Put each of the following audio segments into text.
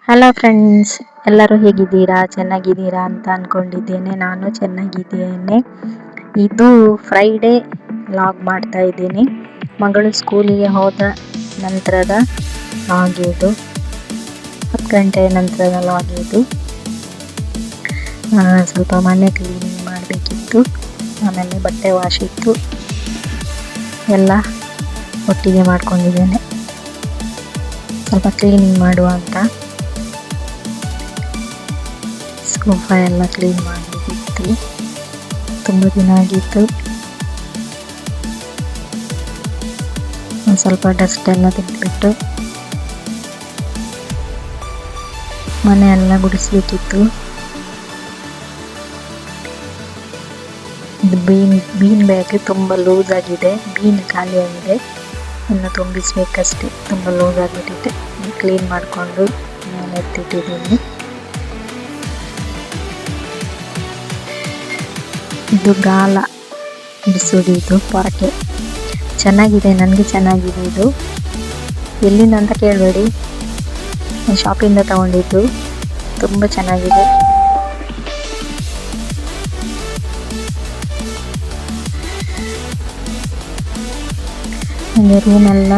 Hello friends, ಎಲ್ಲರೂ ಹೇಗಿದ್ದೀರಾ? ಚೆನ್ನಾಗಿದ್ದೀರಾ ಅಂತ ಅಂದ್ಕೊಂಡಿದ್ದೇನೆ. ನಾನು ಚೆನ್ನಾಗಿದ್ದೇನೆ. ಇದು ಫ್ರೈಡೇ ಲಾಗ್ ಮಾಡ್ತಾ ಇದ್ದೀನಿ. ಮಗಳು ಸ್ಕೂಲಿಗೆ ಹೋದ ನಂತರದ ಲಾಗ್ ಇದು. 10 ಗಂಟೆಯ ನಂತರದ ಲಾಗ್ ಇದು. ಸ್ವಲ್ಪ ಮನೆ ಕ್ಲೀನಿಂಗ್ ಮಾಡಬೇಕಿತ್ತು, ಆಮೇಲೆ ಬಟ್ಟೆ ವಾಶ್ ಇತ್ತು, ಎಲ್ಲ ಒಟ್ಟಿಗೆ ಮಾಡ್ಕೊಂಡಿದ್ದೇನೆ. ಸ್ವಲ್ಪ ಕ್ಲೀನಿಂಗ್ ಮಾಡುವ ಅಂತ. ಸೋಫಾ ಎಲ್ಲ ಕ್ಲೀನ್ ಮಾಡಬೇಕಿತ್ತು, ತುಂಬ ದಿನ ಆಗಿತ್ತು. ಒಂದು ಸ್ವಲ್ಪ ಡಸ್ಟ್ ಎಲ್ಲ ತೆಗೆದುಬಿಟ್ಟು ಮನೆ ಎಲ್ಲ ಗುಡಿಸ್ಬೇಕಿತ್ತು. ಇದು ಬೀನ್ ಬ್ಯಾಗ್ ತುಂಬ ಲೂಸ್ ಆಗಿದೆ, ಬೀನ್ ಖಾಲಿಯಾಗಿದೆ, ಇನ್ನು ತುಂಬಿಸ್ಬೇಕಷ್ಟೇ. ತುಂಬ ಲೂಸ್ ಆಗಿಬಿಟ್ಟಿದೆ. ಕ್ಲೀನ್ ಮಾಡಿಕೊಂಡು ಮೇಲೆ ಎತ್ತಿಟ್ಟಿದ್ದೀನಿ. ಇದು ಗಾಲ ಬಿಸುಡಿ, ಇದು ಪೊರಕೆ ಚೆನ್ನಾಗಿದೆ, ನನಗೆ ಚೆನ್ನಾಗಿದೆ. ಇದು ಎಲ್ಲಿಂದ ಅಂತ ಕೇಳಬೇಡಿ, ಶಾಪಿಂದ ತಗೊಂಡಿದ್ದು. ತುಂಬ ಚೆನ್ನಾಗಿದೆ. ಹಾಗೆ ರೂಮೆಲ್ಲ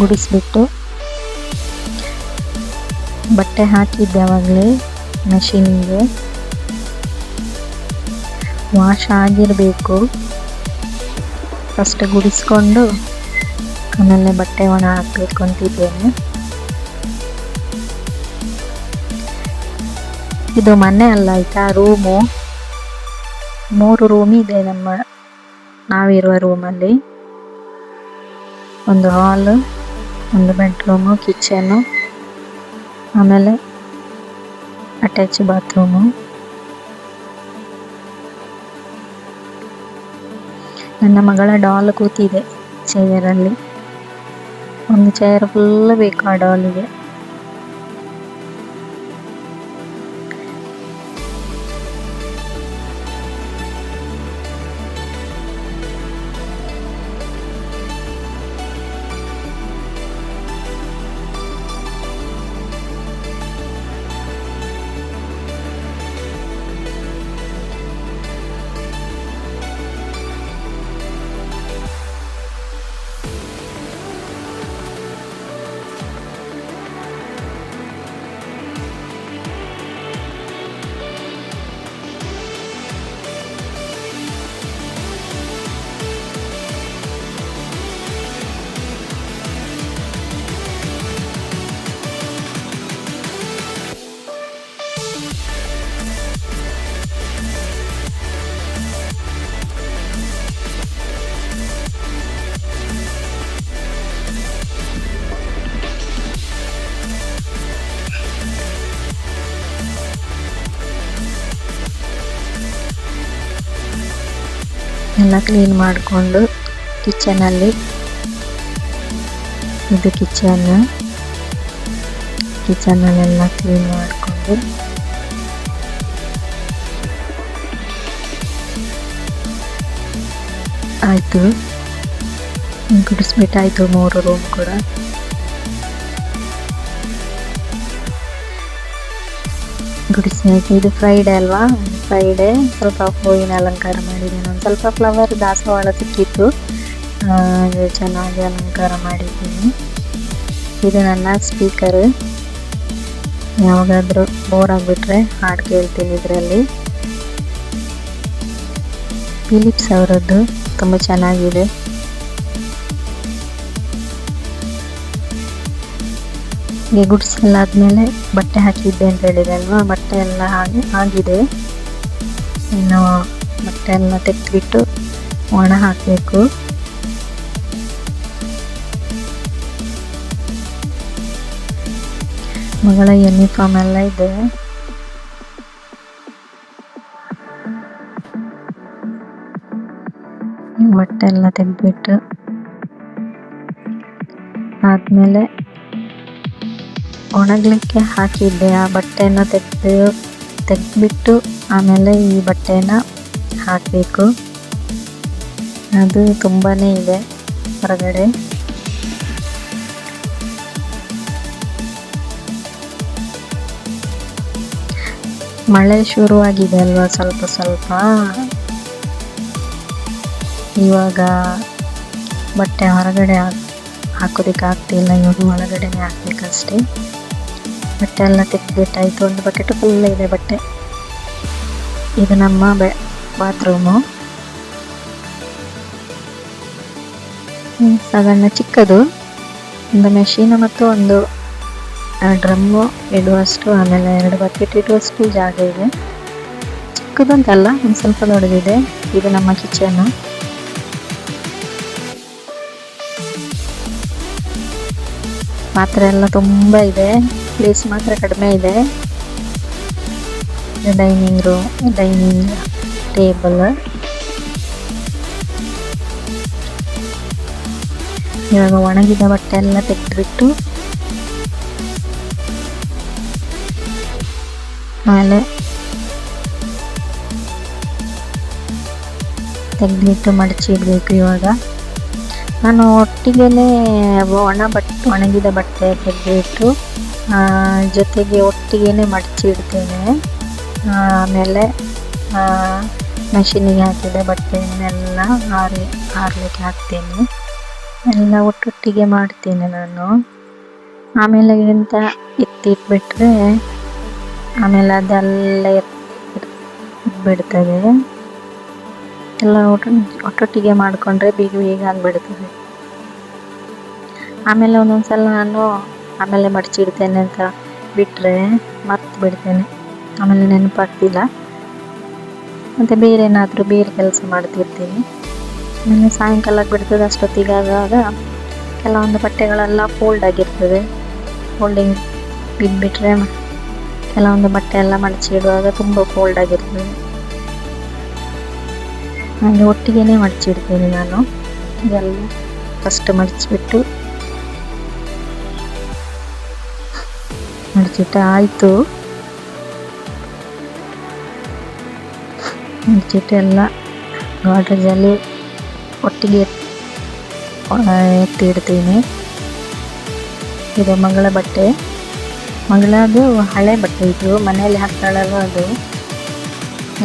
ಗುಡಿಸ್ಬಿಟ್ಟು ಬಟ್ಟೆ ಹಾಕಿದ್ದೆ ಆವಾಗಲೇ ಮೆಷಿನಿಗೆ. ವಾಶ್ ಆಗಿರಬೇಕು. ಫಸ್ಟ್ ಗುಡಿಸ್ಕೊಂಡು ಆಮೇಲೆ ಬಟ್ಟೆ ಒಣ ಹಾಕಬೇಕು ಅಂತಿದ್ದೇನೆ. ಇದು ಮನೆ ಅಲ್ಲ ಆಯಿತಾ, ರೂಮು. 3 ರೂಮ್ ಇದೆ ನಾವಿರುವ ರೂಮಲ್ಲಿ. ಒಂದು ಹಾಲು, ಒಂದು ಬೆಡ್ರೂಮು, ಕಿಚನು, ಆಮೇಲೆ ಅಟ್ಯಾಚ್ ಬಾತ್ರೂಮು. ನನ್ನ ಮಗಳ ಡಾಲ್ ಕೂತಿದೆ ಚೇರಲ್ಲಿ. ಒಂದು ಚೇರ್ ಫುಲ್ ಬೇಕು ಆ ಡಾಲಿಗೆ. ಎಲ್ಲ ಕ್ಲೀನ್ ಮಾಡಿಕೊಂಡು ಕಿಚನಲ್ಲಿ, ಇದು ಕಿಚನಲ್ಲೆಲ್ಲ ಕ್ಲೀನ್ ಮಾಡಿಕೊಂಡು ಆಯಿತು. ಗುಡಿಸ್ಬಿಟ್ಟಾಯಿತು 3 ರೂಮ್ ಕೂಡ. ಗುಡಿಸಿ ಇದು ಫ್ರೈಡೇ ಅಲ್ವಾ, ಫ್ರೈಡೇ ಸ್ವಲ್ಪ ಹೂವಿನ ಅಲಂಕಾರ ಮಾಡಿದ್ದೀನಿ. ಒಂದು ಸ್ವಲ್ಪ ಫ್ಲವರ್ ದಾಸವಾಳ ಸಿಕ್ಕಿತ್ತು, ಚೆನ್ನಾಗಿ ಅಲಂಕಾರ ಮಾಡಿದ್ದೀನಿ. ಇದು ನನ್ನ ಸ್ಪೀಕರ್. ಯಾವಾಗಾದರೂ ಬೋರ್ ಆಗಿಬಿಟ್ರೆ ಹಾಡು ಕೇಳ್ತೀನಿ ಇದರಲ್ಲಿ. ಫಿಲಿಪ್ಸ್ ಅವರದ್ದು, ತುಂಬ ಚೆನ್ನಾಗಿದೆ. ಹೀಗೆ ಗುಡಿಸೆಲ್ಲ ಆದಮೇಲೆ ಬಟ್ಟೆ ಹಾಕಿದ್ದೆ ಅಂತ ಹೇಳಿದೆ ಅಲ್ವಾ, ಬಟ್ಟೆ ಎಲ್ಲ ಆಗಿದೆ. ಇನ್ನು ಬಟ್ಟೆ ಎಲ್ಲ ತೆಗೆದುಬಿಟ್ಟು ಒಣ ಹಾಕಬೇಕು. ಮಗಳ ಯೂನಿಫಾರ್ಮ್ ಎಲ್ಲ ಇದೆ. ಬಟ್ಟೆ ಎಲ್ಲ ತೆಗೆದ್ಬಿಟ್ಟು ಆದಮೇಲೆ ಒಣಗಲಿಕ್ಕೆ ಹಾಕಿದ್ದೆ. ಆ ಬಟ್ಟೆನ ತೆಗೆದ್ಬಿಟ್ಟು ಆಮೇಲೆ ಈ ಬಟ್ಟೆನ ಹಾಕಬೇಕು. ಅದು ತುಂಬಾ ಇದೆ ಹೊರಗಡೆ. ಮಳೆ ಶುರುವಾಗಿದೆ ಅಲ್ವಾ, ಸ್ವಲ್ಪ ಸ್ವಲ್ಪ. ಇವಾಗ ಬಟ್ಟೆ ಹೊರಗಡೆ ಹಾಕೋದಕ್ಕೆ ಆಗ್ತಿಲ್ಲ, ಇವಾಗ ಒಳಗಡೆನೆ ಹಾಕ್ಬೇಕಷ್ಟೇ. ಬಟ್ಟೆ ಎಲ್ಲ ತೆಗೆದ್ಬಿಟ್ಟಾಯ್ತು. ಒಂದು ಬಕೆಟ್ ಫುಲ್ ಇದೆ ಬಟ್ಟೆ. ಇದು ನಮ್ಮ ಬಾತ್ರೂಮು. ಸಾಧಾರಣ ಚಿಕ್ಕದು, ಒಂದು ಮೆಷಿನ್ ಮತ್ತು ಒಂದು ಡ್ರಮ್ಮು ಇಡುವಷ್ಟು, ಆಮೇಲೆ 2 ಬಕೆಟ್ ಇಡುವಷ್ಟು ಜಾಗ ಇದೆ. ಚಿಕ್ಕದಂತಲ್ಲ, ಒಂದು ಸ್ವಲ್ಪ ದೊಡ್ಡದಿದೆ. ಇದು ನಮ್ಮ ಕಿಚನ್. ಪಾತ್ರೆ ಎಲ್ಲ ತುಂಬ ಇದೆ, ಪ್ಲೇಸ್ ಮಾತ್ರ ಕಡಿಮೆ ಇದೆ. Dining table. ಇವಾಗ ಒಣಗಿದ ಬಟ್ಟೆ ಎಲ್ಲ ತೆಗೆದ್ಬಿಟ್ಟು ಆಮೇಲೆ ತೆಗೆದ್ಬಿಟ್ಟು ಮಡಚಿಡ್ಬೇಕು. ಇವಾಗ ನಾನು ಒಟ್ಟಿಗೆನೆ ಒಣಗಿದ ಬಟ್ಟೆ ತೆಗೆದಿಟ್ಟು ಜೊತೆಗೆ ಒಟ್ಟಿಗೆನೆ ಮಡಚಿಡ್ತೇನೆ. ಆಮೇಲೆ ಮೆಷಿನಿಗೆ ಹಾಕಿದ ಬಟ್ಟೆಯನ್ನೆಲ್ಲ ಆರಲಿಕ್ಕೆ ಹಾಕ್ತೇನೆ. ಎಲ್ಲ ಒಟ್ಟೊಟ್ಟಿಗೆ ಮಾಡ್ತೇನೆ ನಾನು. ಆಮೇಲೆ ಎಂತ ಎತ್ತಿಟ್ಬಿಟ್ರೆ ಆಮೇಲೆ ಅದೆಲ್ಲ ಬಿಡ್ತದೆ. ಎಲ್ಲ ಒಟ್ಟೊಟ್ಟಿಗೆ ಮಾಡಿಕೊಂಡ್ರೆ ಬೇಗ ಬೇಗ ಆಗಿಬಿಡ್ತದೆ. ಆಮೇಲೆ ಒಂದೊಂದ್ಸಲ ನಾನು ಆಮೇಲೆ ಮಡಚಿಡ್ತೇನೆ ಅಂತ ಬಿಟ್ಟರೆ ಮರ್ತು ಬಿಡ್ತೇನೆ, ಆಮೇಲೆ ನೆನಪಾಗ್ತಿಲ್ಲ. ಮತ್ತು ಬೇರೆ ಏನಾದರೂ ಬೇರೆ ಕೆಲಸ ಮಾಡ್ತಿರ್ತೀನಿ. ಆಮೇಲೆ ಸಾಯಂಕಾಲ ಬಿಡ್ತದೆ. ಅಷ್ಟೊತ್ತಿಗಾದಾಗ ಕೆಲವೊಂದು ಬಟ್ಟೆಗಳೆಲ್ಲ ಫೋಲ್ಡ್ ಆಗಿರ್ತದೆ. ಫೋಲ್ಡಿಂಗ್ ಬಿದ್ದುಬಿಟ್ರೆ ಕೆಲವೊಂದು ಬಟ್ಟೆ ಎಲ್ಲ ಮಡಚಿಡುವಾಗ ತುಂಬ ಫೋಲ್ಡ್ ಆಗಿರ್ತದೆ. ಹಾಗೆ ಒಟ್ಟಿಗೆನೇ ಮಡಚಿಡ್ತೀನಿ ನಾನು. ಇದೆಲ್ಲ ಫಸ್ಟ್ ಮಡಚಿಬಿಟ್ಟು ಆಯಿತು. ಮಡಚಿಟ್ಟು ಎಲ್ಲ ಗಾಡ್ರೇಜಲ್ಲಿ ಒಟ್ಟಿಗೆ ಎತ್ತಿಡ್ತೀನಿ. ಇದು ಮಗಳ ಬಟ್ಟೆ. ಮಗಳದು ಹಳೆ ಬಟ್ಟೆ, ಇದು ಮನೆಯಲ್ಲಿ ಹಾಕ್ತಾಳಲ್ವ ಅದು.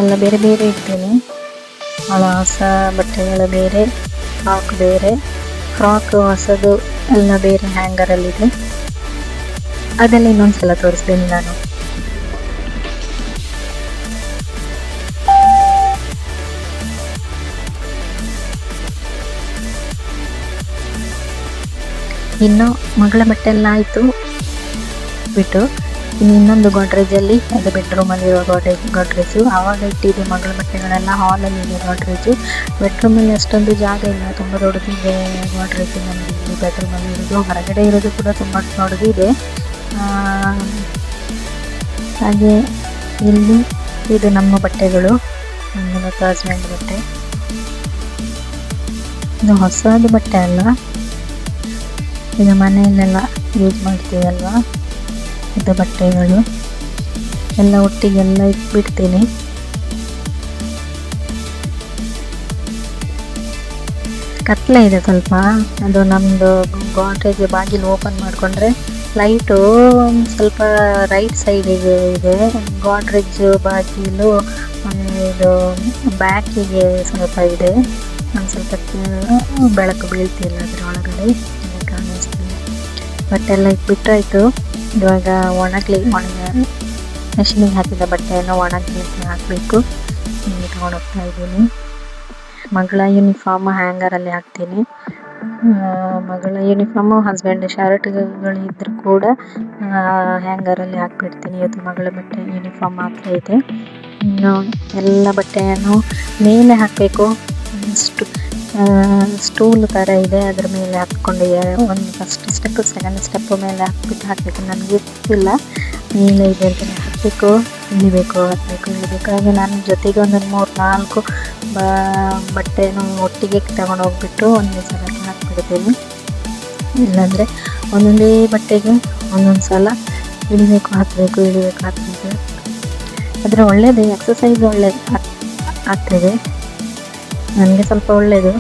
ಎಲ್ಲ ಬೇರೆ ಬೇರೆ ಇಡ್ತೀನಿ. ಹೊಸ ಬಟ್ಟೆಗಳು ಬೇರೆ, ಫ್ರಾಕ್ ಬೇರೆ. ಫ್ರಾಕ್ ಹೊಸದು ಎಲ್ಲ ಬೇರೆ ಹ್ಯಾಂಗರಲ್ಲಿದೆ. ಅದೆಲ್ಲ ಇನ್ನೊಂದ್ಸಲ ತೋರಿಸ್ತೀನಿ ನಾನು. ಇನ್ನು ಮಗಳ ಬಟ್ಟೆ ಎಲ್ಲ ಆಯಿತು ಬಿಟ್ಟು ಇನ್ನೊಂದು ಗೋಡ್ರೇಜಲ್ಲಿ, ಅದು ಬೆಡ್ರೂಮಲ್ಲಿರುವ ಗೋಡ್ರೇಜು. ಆವಾಗ ಇಟ್ಟಿದ್ದು ಮಗಳ ಬಟ್ಟೆಗಳೆಲ್ಲ ಹಾಲಲ್ಲಿ ಇದೆ ಗೋಡ್ರೇಜು. ಬೆಡ್ರೂಮಲ್ಲಿ ಅಷ್ಟೊಂದು ಜಾಗ ಇಲ್ಲ, ತುಂಬ ದೊಡ್ಡದಿದೆ ಗೋಡ್ರೇಜು ನಮಗೆ ಇಲ್ಲಿ ಬೆಡ್ರೂಮಲ್ಲಿ ಇರೋದು. ಹೊರಗಡೆ ಇರೋದು ಕೂಡ ತುಂಬ ದೊಡ್ಡದಿದೆ. ಹಾಗೆ ಇಲ್ಲಿ ಇದು ನಮ್ಮ ಬಟ್ಟೆಗಳು, ನನ್ನ ಮತ್ತು ಹಸ್ಬೆಂಡ್ ಬಟ್ಟೆ. ಇದು ಹೊಸದು ಬಟ್ಟೆ ಅಲ್ಲ, ಇದು ಮನೆಯಲ್ಲೆಲ್ಲ ಯೂಸ್ ಮಾಡ್ತೀವಲ್ವ, ಇದು ಬಟ್ಟೆಗಳು ಎಲ್ಲ ಒಟ್ಟಿಗೆಲ್ಲ ಇಟ್ಬಿಡ್ತೀನಿ. ಕತ್ಲೆ ಇದೆ ಸ್ವಲ್ಪ. ಅದು ನಮ್ಮದು ಗೋಡ್ರೇಜ್ ಬಾಗಿಲು ಓಪನ್ ಮಾಡಿಕೊಂಡ್ರೆ ಲೈಟು ಸ್ವಲ್ಪ ರೈಟ್ ಸೈಡಿಗೆ ಇದೆ. ಗೋಡ್ರೇಜ್ ಬಾಗಿಲು ಇದು ಬ್ಯಾಕಿಗೆ ಸ್ವಲ್ಪ ಇದೆ. ಒಂದು ಸ್ವಲ್ಪ ಬೆಳಕು ಬೀಳ್ತಿಲ್ಲ ಅದರ ಒಳಗಡೆ, ಕಾಣಿಸ್ತಿಲ್ಲ. ಬಟ್ಟೆಲ್ಲ ಇಟ್ಬಿಟ್ರಾಯ್ತು. ಇವಾಗ ಮೆಷಿನಿಗೆ ಹಾಕಿದ ಬಟ್ಟೆಯನ್ನು ಒಣಗಲಿಕ್ಕೆ ಹಾಕಬೇಕು. ಇಟ್ಕೊಂಡು ಹೋಗ್ತಾ ಇದ್ದೀನಿ. ಮಗಳ ಯೂನಿಫಾರ್ಮ್ ಹ್ಯಾಂಗರಲ್ಲಿ ಹಾಕ್ತೀನಿ. ಮಗಳ ಯೂನಿಫಾರ್ಮು, ಹಸ್ಬೆಂಡ್ ಶರ್ಟ್ಗಳು ಇದ್ದರೂ ಕೂಡ ಹ್ಯಾಂಗರಲ್ಲಿ ಹಾಕ್ಬಿಡ್ತೀನಿ. ಇವತ್ತು ಮಗಳ ಬಟ್ಟೆ ಯೂನಿಫಾರ್ಮ್ ಮಾತ್ರ ಇದೆ. ಇನ್ನು ಎಲ್ಲ ಬಟ್ಟೆಯನ್ನು ಮೇಲೆ ಹಾಕಬೇಕು. ಸ್ಟೂಲ್ ಥರ ಇದೆ, ಅದ್ರ ಮೇಲೆ ಹಾಕ್ಕೊಂಡಿದ್ದಾರೆ. ಒಂದು ಫಸ್ಟ್ ಸ್ಟೆಪ್ಪು, ಸೆಕೆಂಡ್ ಸ್ಟೆಪ್ಪು ಮೇಲೆ ಹಾಕಬೇಕು. ನನಗೆ ಗೊತ್ತಿಲ್ಲ ಮೇಲೆ ಇದೆ ಅಂತ. ಹಾಕಬೇಕು, ಇಳಿಬೇಕು, ಇಳಿಬೇಕು. ಹಾಗೆ ನಾನು ಜೊತೆಗೆ ಒಂದೊಂದು 3-4 ಬಟ್ಟೆನೂ ಒಟ್ಟಿಗೆ ತಗೊಂಡು ಹೋಗ್ಬಿಟ್ಟು ಒಂದೇ ಸಲ ಹಾಕ್ಬಿಡ್ತೀನಿ. ಇಲ್ಲಾಂದರೆ ಒಂದೊಂದೇ ಬಟ್ಟೆಗೆ ಒಂದೊಂದು ಸಲ ಹಾಕಬೇಕು. ಆದರೆ ಒಳ್ಳೆಯದೇ, ಎಕ್ಸಸೈಸ್ ಒಳ್ಳೆಯದು ಆಗ್ತದೆ. ನನಗೆ ಸ್ವಲ್ಪ ಒಳ್ಳೆಯದು.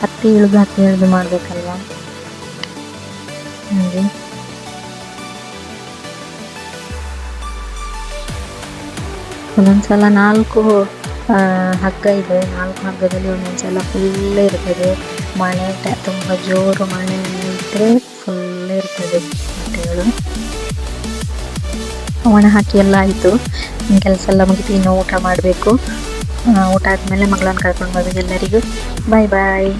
ಹತ್ತಿ ಇಳಿದು ಮಾಡಬೇಕಲ್ವ ಹಾಗೆ. ಒಂದೊಂದ್ಸಲ 4 ಹಗ್ಗ ಇದೆ. 4 ಹಗ್ಗದಲ್ಲಿ ಒಂದೊಂದ್ಸಲ ಫುಲ್ ಇರ್ತದೆ. ಮಳೆ ತುಂಬ ಜೋರು ಮಳೆ ಇದ್ದರೆ ಫುಲ್ ಇರ್ತದೆ ಮೊಟ್ಟೆಗಳು. ಒಣ ಹಾಕಿ ಎಲ್ಲ ಆಯಿತು. ಕೆಲಸ ಎಲ್ಲ ಮುಗಿತು, ಇನ್ನು ಊಟ ಮಾಡಬೇಕು. ಊಟ ಆದಮೇಲೆ ಮಗಳನ್ನು ಕರ್ಕೊಂಡು ಬರ್ಬೇಕು. ಎಲ್ಲರಿಗೂ ಬಾಯ್ ಬಾಯ್.